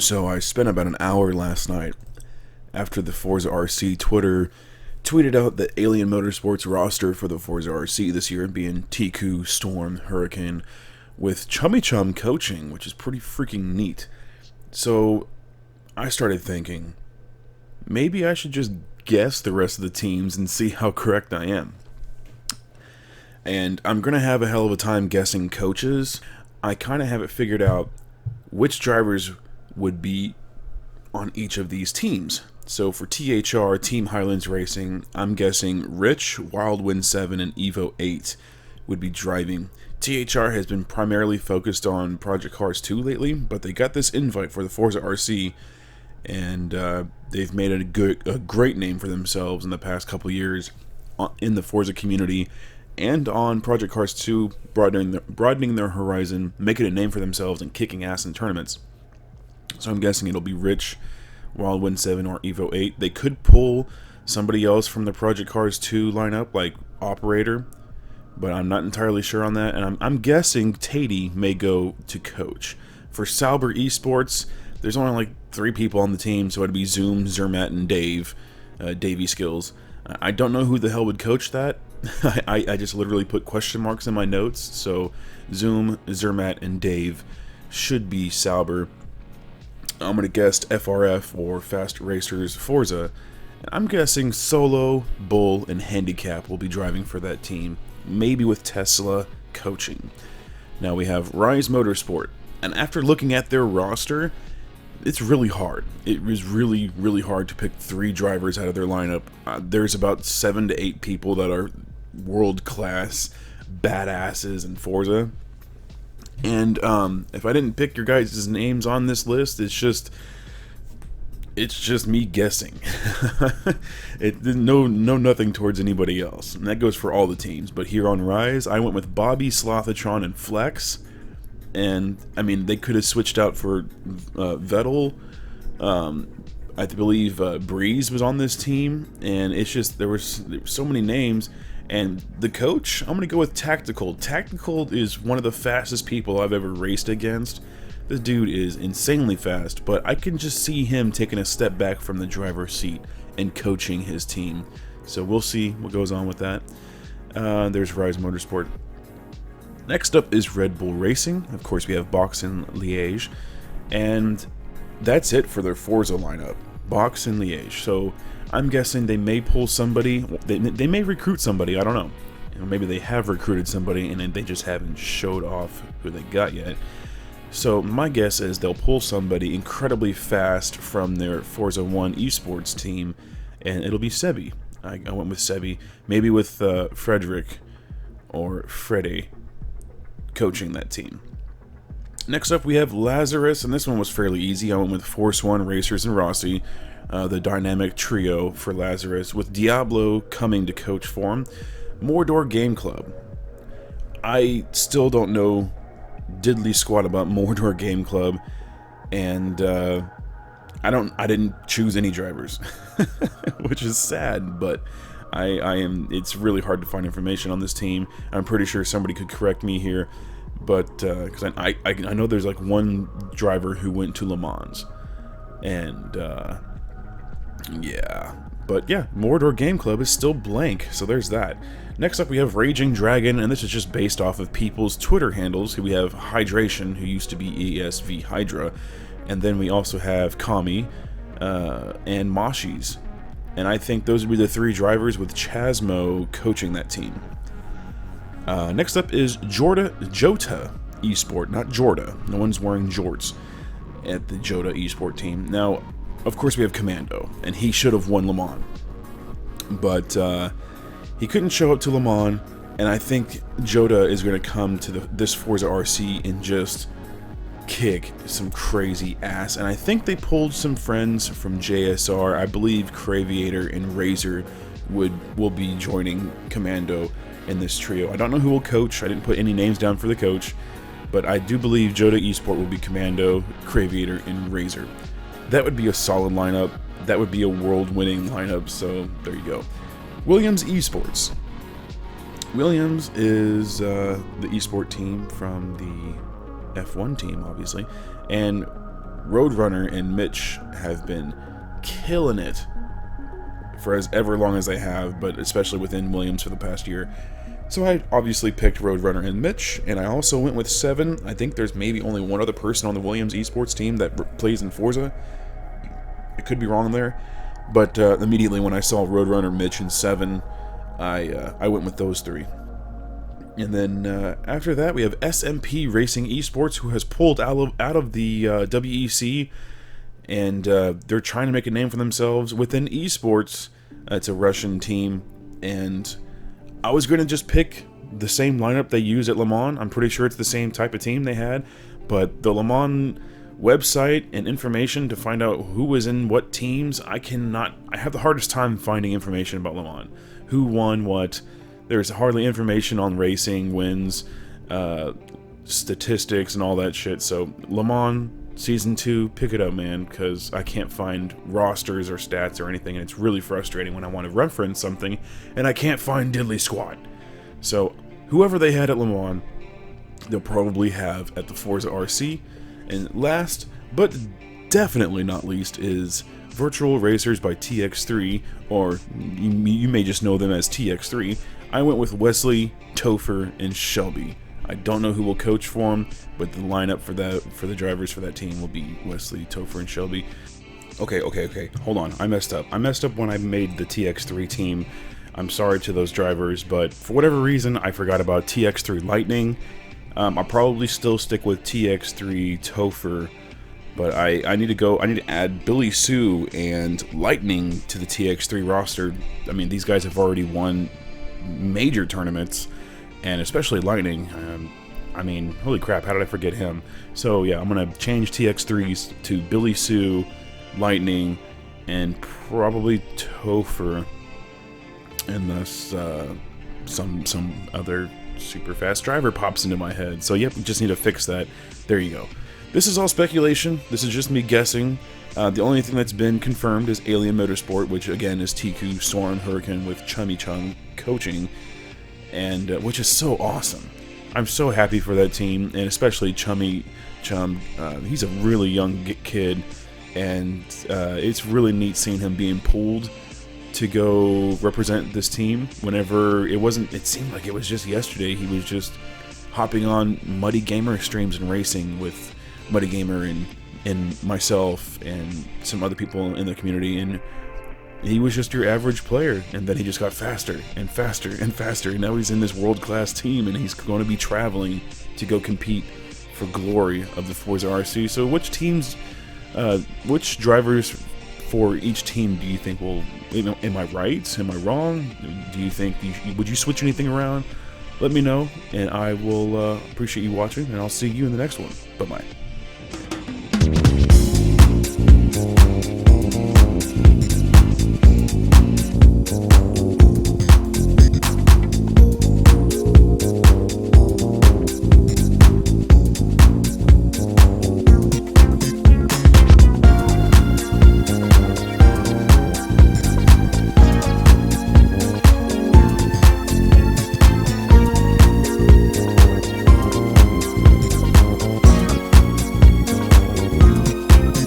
So I spent about an hour last night after the ForzaRC Twitter tweeted out the Alien Motorsports roster for the ForzaRC this year being Tiku, Storm, Hurricane, with Chummy Chum coaching, which is pretty freaking neat. So I started thinking, maybe I should just guess the rest of the teams and see how correct I am. And I'm going to have a hell of a time guessing coaches. I kind of have it figured out which drivers would be on each of these teams. So for THR, Team Highlands Racing, I'm guessing Rich, Wildwind 7, and Evo 8 would be driving. THR has been primarily focused on Project Cars 2 lately, but they got this invite for the Forza RC, and they've made a great name for themselves in the past couple years in the Forza community and on Project Cars 2, broadening their horizon, making a name for themselves, and kicking ass in tournaments. So I'm guessing it'll be Rich, Wildwind 7, or Evo 8. They could pull somebody else from the Project Cars 2 lineup, like Operator, but I'm not entirely sure on that. And I'm guessing Tatey may go to coach. For SAUBER eSports, there's only like 3 people on the team, so it'd be Zoom, Zermatt, and Dave, Davey Skills. I don't know who the hell would coach that. I just literally put question marks in my notes, so Zoom, Zermatt, and Dave should be SAUBER. I'm going to guess FRF or Fast Racers Forza. I'm guessing Solo, Bull, and Handicap will be driving for that team, maybe with Tesla coaching. Now we have Rise Motorsport, and after looking at their roster, it's really hard. It was really, really hard to pick 3 drivers out of their lineup. There's about 7 to 8 people that are world-class badasses in Forza. And if I didn't pick your guys' names on this list, it's just me guessing. Nothing towards anybody else. And that goes for all the teams. But here on Rise, I went with Bobby, Slothatron, and Flex. And I mean, they could have switched out for Vettel. I believe Breeze was on this team, and it's just there were so many names. And the coach, I'm going to go with Tactical. Tactical is one of the fastest people I've ever raced against. This dude is insanely fast, but I can just see him taking a step back from the driver's seat and coaching his team. So we'll see what goes on with that. There's Rise Motorsport. Next up is Red Bull Racing. Of course, we have Box and Liège. And that's it for their Forza lineup. Box and Liège. So I'm guessing they may pull somebody. They may recruit somebody. I don't know. Maybe they have recruited somebody and they just haven't showed off who they got yet. So my guess is they'll pull somebody incredibly fast from their Forza 1 eSports team, and it'll be Sebi. I went with Sebi. Maybe with Frederick or Freddy coaching that team. Next up we have Lazarus, and this one was fairly easy. I went with Force 1 Racers and Rossi. The dynamic trio for Lazarus, with Diablo coming to coach for him. Mordor Game Club. I still don't know diddly squat about Mordor Game Club, and I didn't choose any drivers, which is sad, but it's really hard to find information on this team. I'm pretty sure somebody could correct me here, but because I know there's like one driver who went to Le Mans, and yeah, but yeah, Mordor Game Club is still blank, so there's that. Next up we have Raging Dragon, and this is just based off of people's Twitter handles. We have Hydration, who used to be ESV Hydra, and then we also have Kami and Moshi's, and I think those would be the 3 drivers with Chasmo coaching that team. Next up is JOTA eSport, not Jorda. No one's wearing jorts at the JOTA eSport team. Now, of course, we have Commando, and he should have won Le Mans, but he couldn't show up to Le Mans, and I think JOTA is going to come to this Forza RC and just kick some crazy ass. And I think they pulled some friends from JSR. I believe Craviator and Razor will be joining Commando in this trio. I don't know who will coach. I didn't put any names down for the coach, but I do believe JOTA eSport will be Commando, Craviator, and Razor. That would be a solid lineup. That would be a world-winning lineup, so there you go. Williams Esports. Williams is the esport team from the F1 team, obviously, and Roadrunner and Mitch have been killing it for as ever long as they have, but especially within Williams for the past year. So I obviously picked Roadrunner and Mitch, and I also went with 7. I think there's maybe only one other person on the Williams eSports team that plays in Forza. I could be wrong there, but immediately when I saw Roadrunner, Mitch, and 7, I went with those 3. And then after that, we have SMP Racing Esports, who has pulled out of the WEC, and they're trying to make a name for themselves within esports. It's a Russian team, and I was going to just pick the same lineup they use at Le Mans. I'm pretty sure it's the same type of team they had, but the Le Mans website and information to find out who was in what teams, I have the hardest time finding information about Le Mans. Who won what. There's hardly information on racing, wins, statistics, and all that shit. So Le Mans Season 2, pick it up, man, because I can't find rosters or stats or anything, and it's really frustrating when I want to reference something, and I can't find diddly squat. So whoever they had at Le Mans, they'll probably have at the ForzaRC. And last, but definitely not least, is Virtual Racers by TX3, or you may just know them as TX3. I went with Wesley, Topher, and Shelby. I don't know who will coach for them, but the lineup for the drivers for that team will be Wesley, Topher, and Shelby. Okay, hold on, I messed up. I messed up when I made the TX3 team. I'm sorry to those drivers, but for whatever reason, I forgot about TX3 Lightning. I'll probably still stick with TX3 Topher, but I need to add Billy Sue and Lightning to the TX3 roster. I mean, these guys have already won major tournaments, and especially Lightning. I mean, holy crap, how did I forget him? So yeah, I'm gonna change TX3s to Billy Sue, Lightning, and probably Topher, unless some other super fast driver pops into my head. So yep, we just need to fix that. There you go. This is all speculation. This is just me guessing. The only thing that's been confirmed is Alien Motorsport, which again is Tiku, Soren, Hurricane with Chummy Chung coaching, and which is so awesome. I'm so happy for that team, and especially Chummy Chum. He's a really young kid, and it's really neat seeing him being pulled to go represent this team. Whenever it seemed like it was just yesterday. He was just hopping on Muddy Gamer streams and racing with Muddy Gamer and myself and some other people in the community, and he was just your average player, and then he just got faster and faster and faster, and now he's in this world-class team, and he's going to be traveling to go compete for glory of the ForzaRC. So which drivers for each team do you think will, am I right? Am I wrong? Do you think, would you switch anything around? Let me know, and I will appreciate you watching, and I'll see you in the next one. Bye-bye.